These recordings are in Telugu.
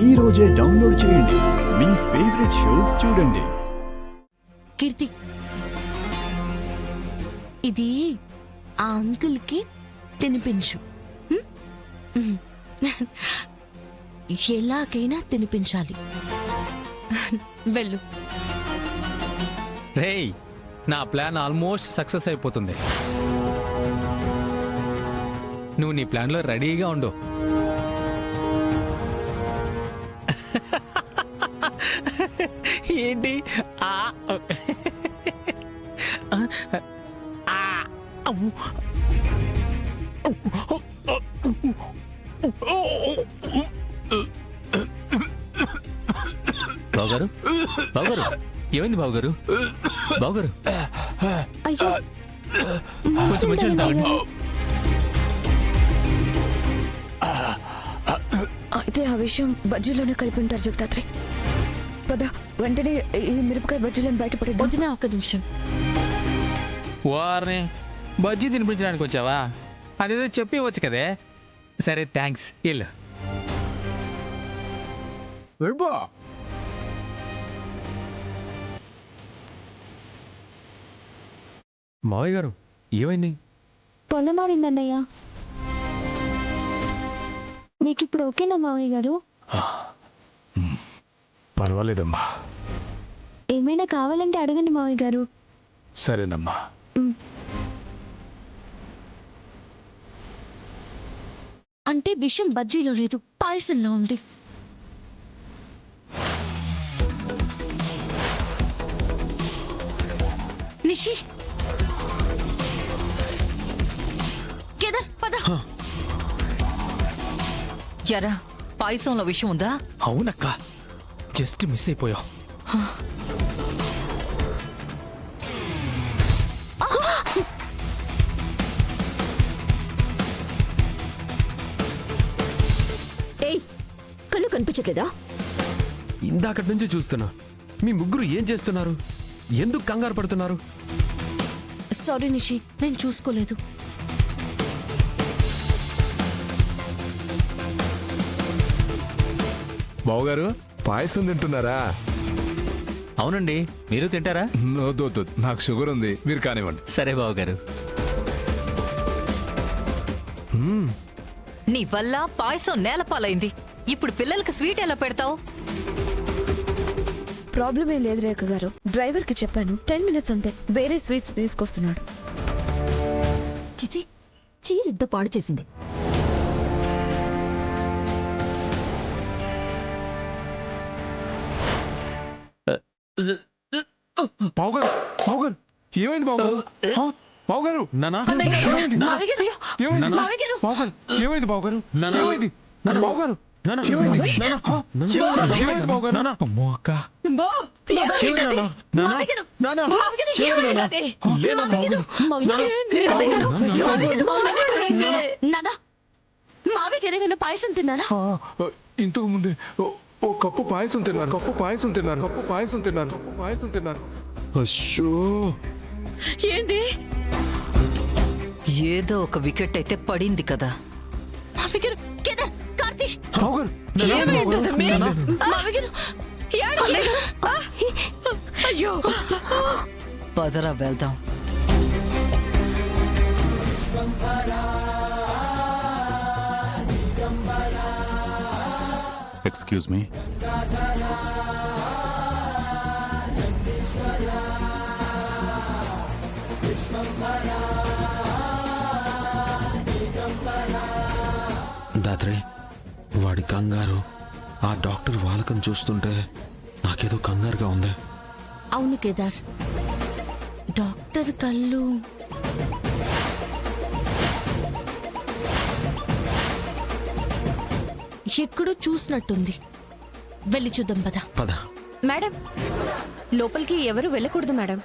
ఈ రోజే డౌన్లోడ్ చేయండి. మీ ఫేవరెట్ షోస్ చూడండి. కీర్తి, ఇది ఆ అంకుల్ కి తినిపించు. ఎలాగైనా తినిపించాలి. వెళ్ళు. రేయ్, నా ప్లాన్ ఆల్మోస్ట్ సక్సెస్ అయిపోతుంది. నువ్వు నీ ప్లాన్లో రెడీగా ఉండు. ఏంటి బావగారు, బావగారు, ఏమైంది బావగారు? బావగారు, కొంచెం మంచిగా తాగండి. అయితే ఆ విషయం బజ్జీలోనే కలిపి ఉంటారు జగదాత్రి. పద, వెంటనే ఈ మిరపకాయ బజ్జీలను బయటపడేద్దాం. వదిన, ఒక్క నిమిషం. వారిని బజ్జీ తినిపించడానికి వచ్చావా? అదేదో చెప్పివచ్చు కదే. సరే, థ్యాంక్స్. ఇల్లు వెళ్ళిపో. మావయ్య గారు, ఏమైంది? పొలమారిందన్నయ్య. మీకు ఇప్పుడు ఓకేనా మావయ్య గారు? పర్వాలేదమ్మా. ఏమైనా కావాలంటే అడగండి మావయ్య గారు. సరేనమ్మా. అంటే విషయం బజ్జీలో లేదు, పాయసంలో ఉంది. నిషి, కేదార్, పద. ఎరా, పాయసంలో విషయం ఉందా? అవునక్క, జస్ట్ మిస్ అయిపోయావు. ఏయ్, కళ్ళు కనిపించట్లేదా? ఇందాకటి నుంచి చూస్తున్నా. మీ ముగ్గురు ఏం చేస్తున్నారు? ఎందుకు కంగారు పడుతున్నారు? సారీ నిషి, నేను చూసుకోలేదు. బావగారు, పాయసం తింటున్నారా? అవునండి, మీరు తింటారా? వద్దు, నాకు షుగర్ ఉంది, మీరు కానివ్వండి. సరే బావగారు. నీ వల్ల పాయసం నేలపాలైంది. ఇప్పుడు పిల్లలకి స్వీట్ ఎలా పెడతావు? ప్రాబ్లం ఏం లేదు రేఖ గారు. డ్రైవర్ కి చెప్పాను, 10 minutes అంతే. వేరే స్వీట్స్ తీసుకొస్తున్నాడు. చిచి, చీరిద్ద పాడు చేసింది. బావగారు, బావగారు, ఏమైంది బావగారు? బావగారు, నానా, ఏమైంది? బావగారు, ఏమైంది బావగారు? ఏమైంది? బావగారు, ఏమైంది? ఏమైంది బావగారు? అమ్మో అక్క, మావికేమైనా పాయసం తిన్నారా? ఇంతకు ముందే ఓ కప్పు పాయసం తిన్నారు. అయ్యో, ఏంది? ఏదో ఒక వికెట్ అయితే పడింది కదా. మావిగారు, కేదార్, కార్తీక్, బావగారు, మావిగారు, అయ్యో, పదరా వెళ్దాం. Excuse me. దాత్రే, వాడి కంగారు, ఆ డాక్టర్ వాలకం చూస్తుంటే నాకేదో కంగారుగా ఉంది. అవును కేదార్, డాక్టర్ కళ్ళు ఎక్కడో చూసినట్టుంది. వెళ్ళి చూద్దాం పద. పద. మేడం, లోపలికి ఎవరు వెళ్ళకూడదు మేడం.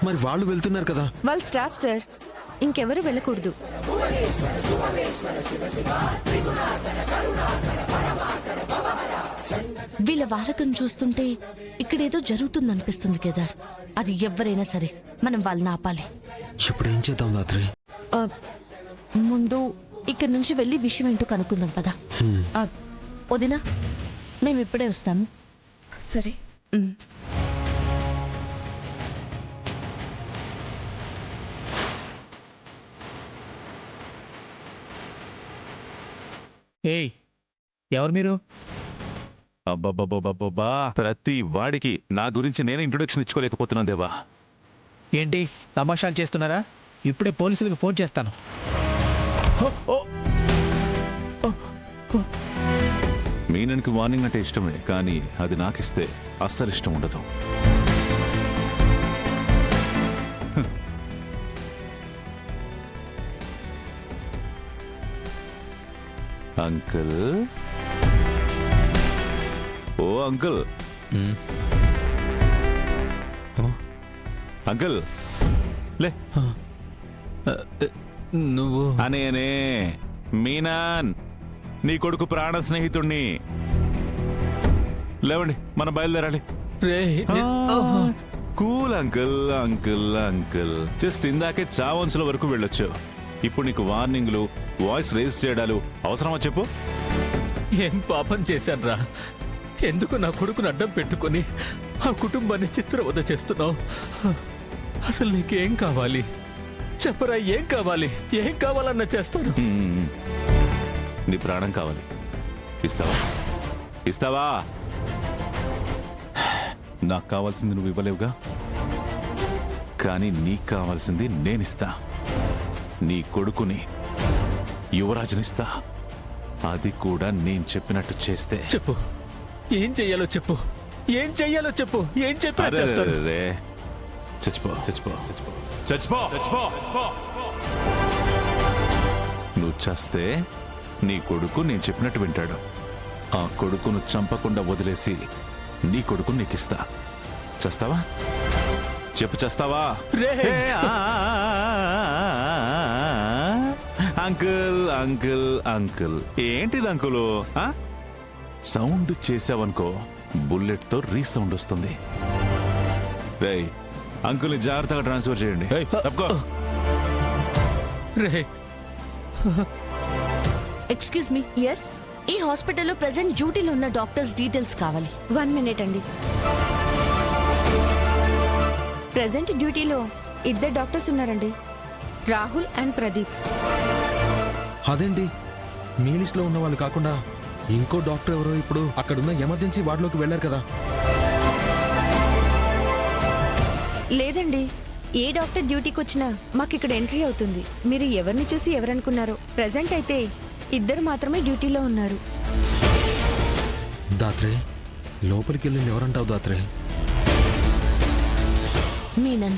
మరి వాళ్ళు వెళ్తున్నారు కదా. వాళ్ళ స్టాఫ్ సార్, ఇంకెవరు వెళ్ళకూడదు. వీళ్ళ వాలకం చూస్తుంటే ఇక్కడేదో జరుగుతుందనిపిస్తుంది కేదార్. అది ఎవరైనా సరే మనం వాళ్ళని ఆపాలి. ఇప్పుడు ఏం చేద్దాం దాత్రి? ముందు ఇక్కడి నుంచి వెళ్ళి విషయం ఏంటో కనుక్కుందాం పదా. వదినా మేము ఇప్పుడే వస్తాము. సరే. ఉమ్. ఏయ్ ఎవరు మీరు? అబ్బబ్బబ్బబ్బబ్బా, ప్రతి వాడికి నా గురించి నేనే ఇంట్రొడక్షన్ ఇచ్చుకోలేకపోతున్నాను దేవా. ఏంటి తమాషాలు చేస్తున్నారా? ఇప్పుడే పోలీసులకు ఫోన్ చేస్తాను. మీనన్కి వార్నింగ్ అంటే ఇష్టమే, కానీ అది నాకిస్తే అస్సలు ఇష్టం ఉండదు. అంకుల్, ఓ అంకుల్, అంకుల్ లే. నువ్వు అనే మీనాన్, నీ కొడుకు ప్రాణ స్నేహితుణ్ణి. లేవండి, మనం బయలుదేరాలి. Cool uncle, uncle uncle, just ఇందాకే చావంచుల వరకు వెళ్ళొచ్చు. ఇప్పుడు నీకు వార్నింగ్లు, వాయిస్ రేజ్ చేయడాలు అవసరమా చెప్పు? ఏం పాపం చేశాన్రా? ఎందుకు నా కొడుకును అడ్డం పెట్టుకొని ఆ కుటుంబాన్ని చిత్రవద చేస్తున్నావు? అసలు నీకేం కావాలి చెప్పరా? ఏం కావాలి? ఏం కావాలన్నా చేస్తాను. నీ ప్రాణం కావాలి, ఇస్తావా? ఇస్తావా? నాకు కావాల్సింది నువ్వు ఇవ్వలేవుగా, కానీ నీకు కావాల్సింది నేనిస్తా. నీ కొడుకుని, యువరాజునిస్తా. అది కూడా నేను చెప్పినట్టు చేస్తే. చెప్పు, ఏం చెయ్యాలో చెప్పు. ఏం చెయ్యాలో చెప్పు. ఏం చెప్పా చేస్తాను. అరే, చచ్చిపో చచ్చిపో చచ్చిపో చచ్చిపో చచ్చిపో. నువ్వు చేస్తే నీ కొడుకు నేను చెప్పినట్టు వింటాడు. ఆ కొడుకును చంపకుండా వదిలేసి నీ కొడుకు నీకిస్తా. చేస్తావా? చెప్పు, చేస్తావా? అంకుల్, అంకుల్, అంకుల్, ఏంటిది అంకులు? సౌండ్ చేసావనుకో, బుల్లెట్ తో రీసౌండ్ వస్తుంది. రేయ్, అంకుల్ని జాగ్రత్తగా ట్రాన్స్ఫర్ చేయండి. రే, ఎక్స్క్యూజ్ మీ, ఎస్, ఈ హాస్పిటల్లో ప్రెసెంట్ డ్యూటీలో ఉన్న డాక్టర్స్ డీటెయిల్స్ కావాలి. 1 minute అండి. ప్రెసెంట్ డ్యూటీలో 2 డాక్టర్స్ ఉన్నారండి, రాహుల్ అండ్ ప్రదీప్. అదేంటి, మీ లిస్ట్ లో ఉన్న వాళ్ళు కాకుండా ఇంకో డాక్టర్ ఎవరో ఇప్పుడు అక్కడున్న ఎమర్జెన్సీ వార్డులోకి వెళ్ళారు కదా? లేదండి, ఏ డాక్టర్ డ్యూటీకి వచ్చినా మాకు ఇక్కడ ఎంట్రీ అవుతుంది. మీరు ఎవరిని చూసి ఎవరనుకున్నారో? ప్రెసెంట్ అయితే 2 మాత్రమే డ్యూటీలో ఉన్నారు. దాత్రే, లోపలికి వెళ్ళింది ఎవరంటావు దాత్రే? మీనన్.